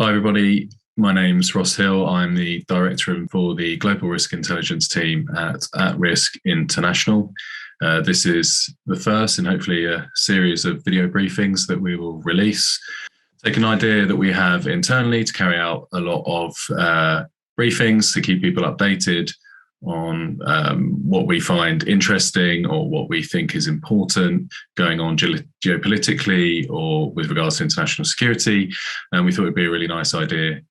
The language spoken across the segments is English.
Hi, everybody. My name's Ross Hill. I'm the Director for the Global Risk Intelligence team at Risk International. This is the first in hopefully a series of video briefings that we will release. Take an idea that we have internally to carry out a lot of briefings to keep people updated on what we find interesting or what we think is important going on geopolitically or with regards to international security. And we thought it'd be a really nice idea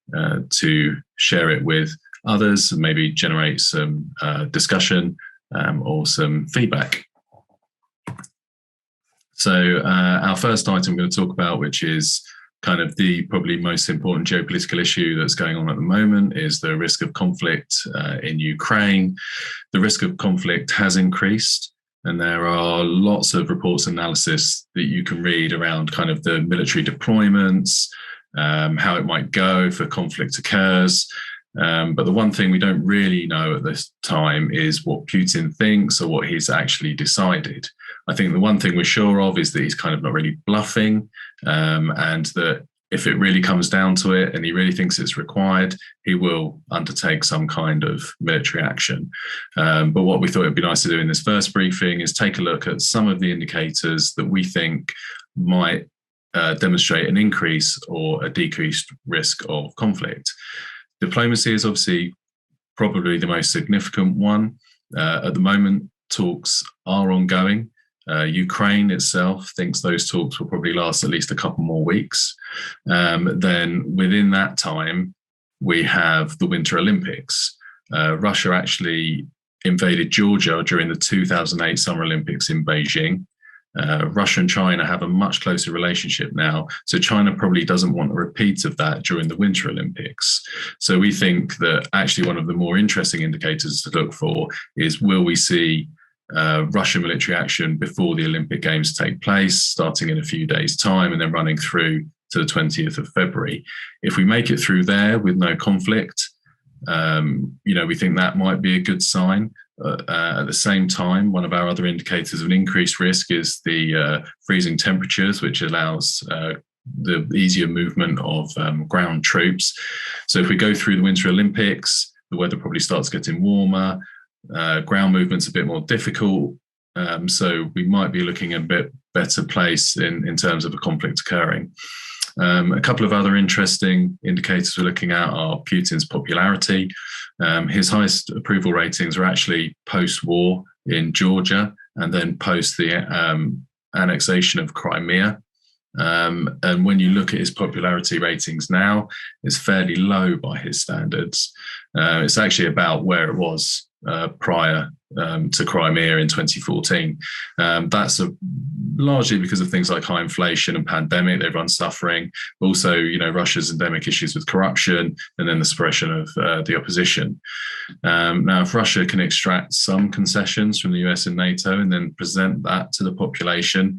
to share it with others and maybe generate some discussion or some feedback. So our first item I'm going to talk about, which is kind of the probably most important geopolitical issue that's going on at the moment, is the risk of conflict in Ukraine. The risk of conflict has increased, and there are lots of reports and analysis that you can read around kind of the military deployments, how it might go if a conflict occurs. But the one thing we don't really know at this time is what Putin thinks or what he's actually decided. I think the one thing we're sure of is that he's kind of not really bluffing, and that if it really comes down to it and he really thinks it's required, he will undertake some kind of military action. But what we thought it'd be nice to do in this first briefing is take a look at some of the indicators that we think might demonstrate an increase or a decreased risk of conflict. Diplomacy is obviously probably the most significant one. At the moment, talks are ongoing. Ukraine itself thinks those talks will probably last at least a couple more weeks. Then within that time, we have the Winter Olympics. Russia actually invaded Georgia during the 2008 Summer Olympics in Beijing. Russia and China have a much closer relationship now, so China probably doesn't want a repeat of that during the Winter Olympics. So we think that actually one of the more interesting indicators to look for is, will we see Russian military action before the Olympic Games take place, starting in a few days' time and then running through to the 20th of February. If we make it through there with no conflict, we think that might be a good sign. At the same time, one of our other indicators of an increased risk is the freezing temperatures, which allows the easier movement of ground troops. So if we go through the Winter Olympics, the weather probably starts getting warmer, ground movement's a bit more difficult, so we might be looking at a bit better place in terms of a conflict occurring. A couple of other interesting indicators we're looking at are Putin's popularity. His highest approval ratings are actually post-war in Georgia and then post the annexation of Crimea. And when you look at his popularity ratings now, it's fairly low by his standards. It's actually about where it was prior to Crimea in 2014. That's largely because of things like high inflation and pandemic. Everyone's suffering. Also, Russia's endemic issues with corruption and then the suppression of the opposition. Now, if Russia can extract some concessions from the US and NATO and then present that to the population,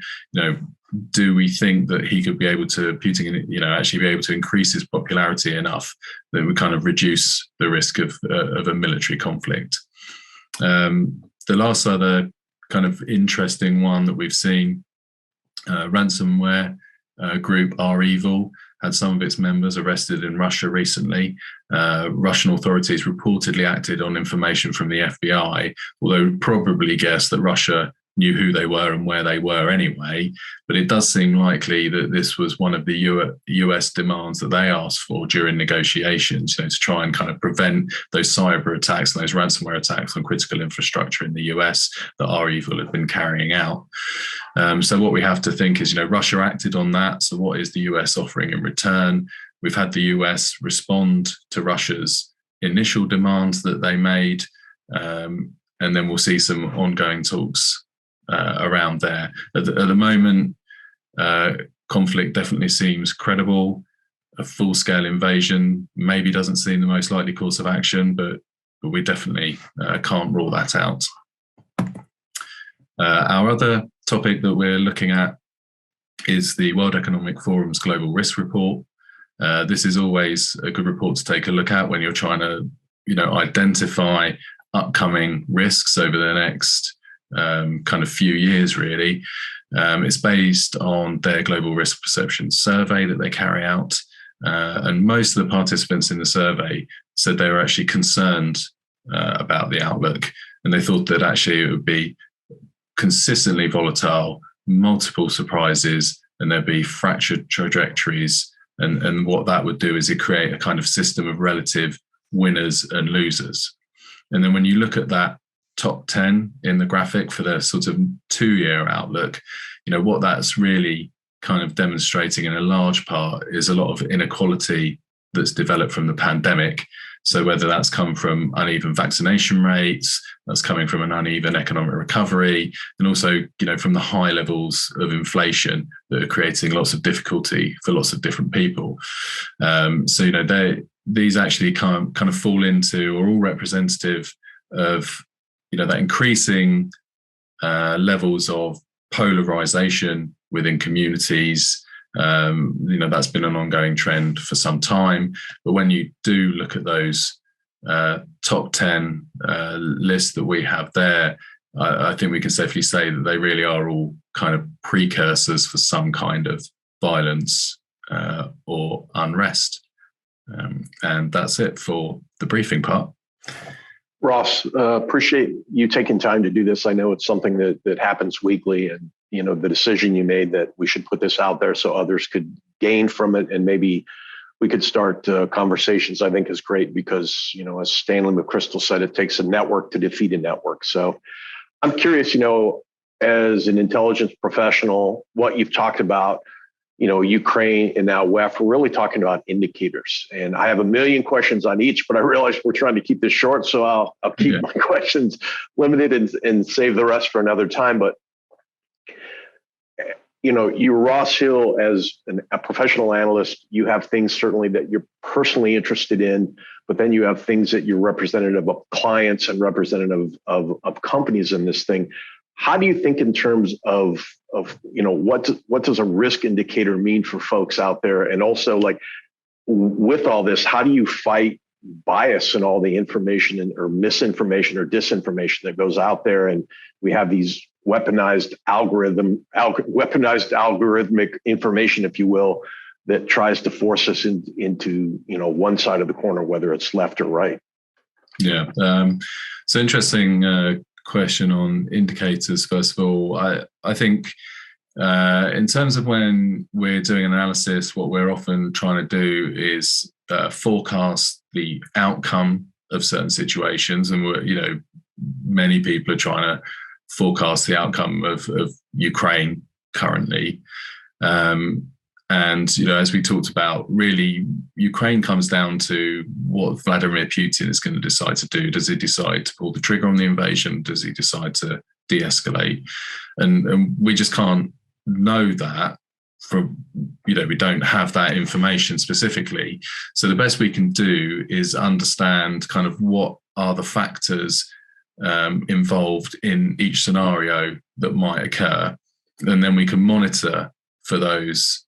do we think that he could be able to, Putin, actually be able to increase his popularity enough that would kind of reduce the risk of a military conflict? The last other kind of interesting one that we've seen, ransomware group REvil had some of its members arrested in Russia recently. Russian authorities reportedly acted on information from the FBI, although probably guessed that Russia knew who they were and where they were anyway. But it does seem likely that this was one of the US demands that they asked for during negotiations, to try and kind of prevent those cyber attacks and those ransomware attacks on critical infrastructure in the US that REvil have been carrying out. So what we have to think is, Russia acted on that. So what is the US offering in return? We've had the US respond to Russia's initial demands that they made, and then we'll see some ongoing talks around there. At the moment, conflict definitely seems credible. A full-scale invasion maybe doesn't seem the most likely course of action, but we definitely can't rule that out. Our other topic that we're looking at is the World Economic Forum's Global Risk Report. This is always a good report to take a look at when you're trying to, identify upcoming risks over the next kind of few years, really. It's based on their Global Risk Perception Survey that they carry out. And most of the participants in the survey said they were actually concerned about the outlook, and they thought that actually it would be consistently volatile, multiple surprises, and there'd be fractured trajectories. And what that would do is it create a kind of system of relative winners and losers. And then when you look at that top 10 in the graphic for the sort of 2-year outlook, what that's really kind of demonstrating in a large part is a lot of inequality that's developed from the pandemic. So whether that's come from uneven vaccination rates, that's coming from an uneven economic recovery, and also, from the high levels of inflation that are creating lots of difficulty for lots of different people. These actually kind of fall into, or all representative of, that increasing levels of polarization within communities. That's been an ongoing trend for some time. But when you do look at those top 10 lists that we have there, I think we can safely say that they really are all kind of precursors for some kind of violence or unrest. And that's it for the briefing part. Ross, appreciate you taking time to do this. I know it's something that happens weekly, and the decision you made that we should put this out there so others could gain from it, and maybe we could start conversations, I think is great, because as Stanley McChrystal said, it takes a network to defeat a network. So I'm curious, as an intelligence professional, what you've talked about, Ukraine and now WEF, we're really talking about indicators. And I have a million questions on each, but I realize we're trying to keep this short. So I'll keep my questions limited and save the rest for another time. But, you, Ross Hill, as a professional analyst, you have things certainly that you're personally interested in, but then you have things that you're representative of clients and representative of companies in this thing. How do you think in terms of what does a risk indicator mean for folks out there? And also, like, with all this, how do you fight bias and all the information or misinformation or disinformation that goes out there? And we have these weaponized algorithmic information, if you will, that tries to force us into one side of the corner, whether it's left or right. Yeah. So interesting question on indicators. First of all, I think in terms of when we're doing analysis, what we're often trying to do is forecast the outcome of certain situations, and many people are trying to forecast the outcome of Ukraine currently. And, as we talked about, really, Ukraine comes down to what Vladimir Putin is going to decide to do. Does he decide to pull the trigger on the invasion? Does he decide to de-escalate? And we just can't know that we don't have that information specifically. So the best we can do is understand kind of what are the factors involved in each scenario that might occur. And then we can monitor for those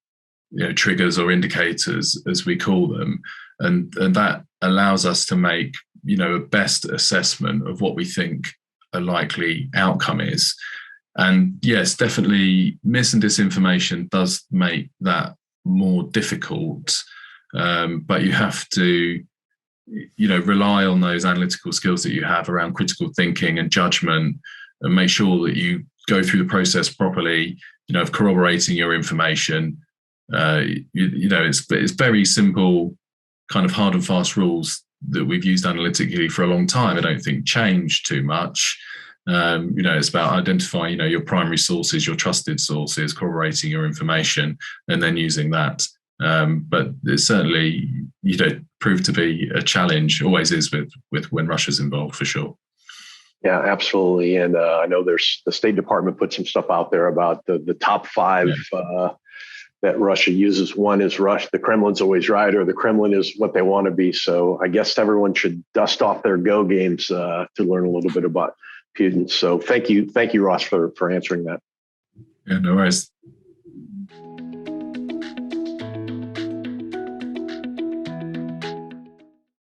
triggers or indicators, as we call them, and that allows us to make a best assessment of what we think a likely outcome is. And yes, definitely mis and disinformation does make that more difficult, but you have to rely on those analytical skills that you have around critical thinking and judgment, and make sure that you go through the process properly, of corroborating your information. It's very simple, kind of hard and fast rules that we've used analytically for a long time. I don't think change too much. It's about identifying, your primary sources, your trusted sources, corroborating your information, and then using that. But it certainly, proved to be a challenge. Always is with when Russia's involved, for sure. Yeah, absolutely. And I know there's the State Department put some stuff out there about the top 5 that Russia uses. One is the Kremlin's always right, or the Kremlin is what they want to be. So I guess everyone should dust off their Go games to learn a little bit about Putin. So thank you, Ross, for answering that. Yeah, no worries.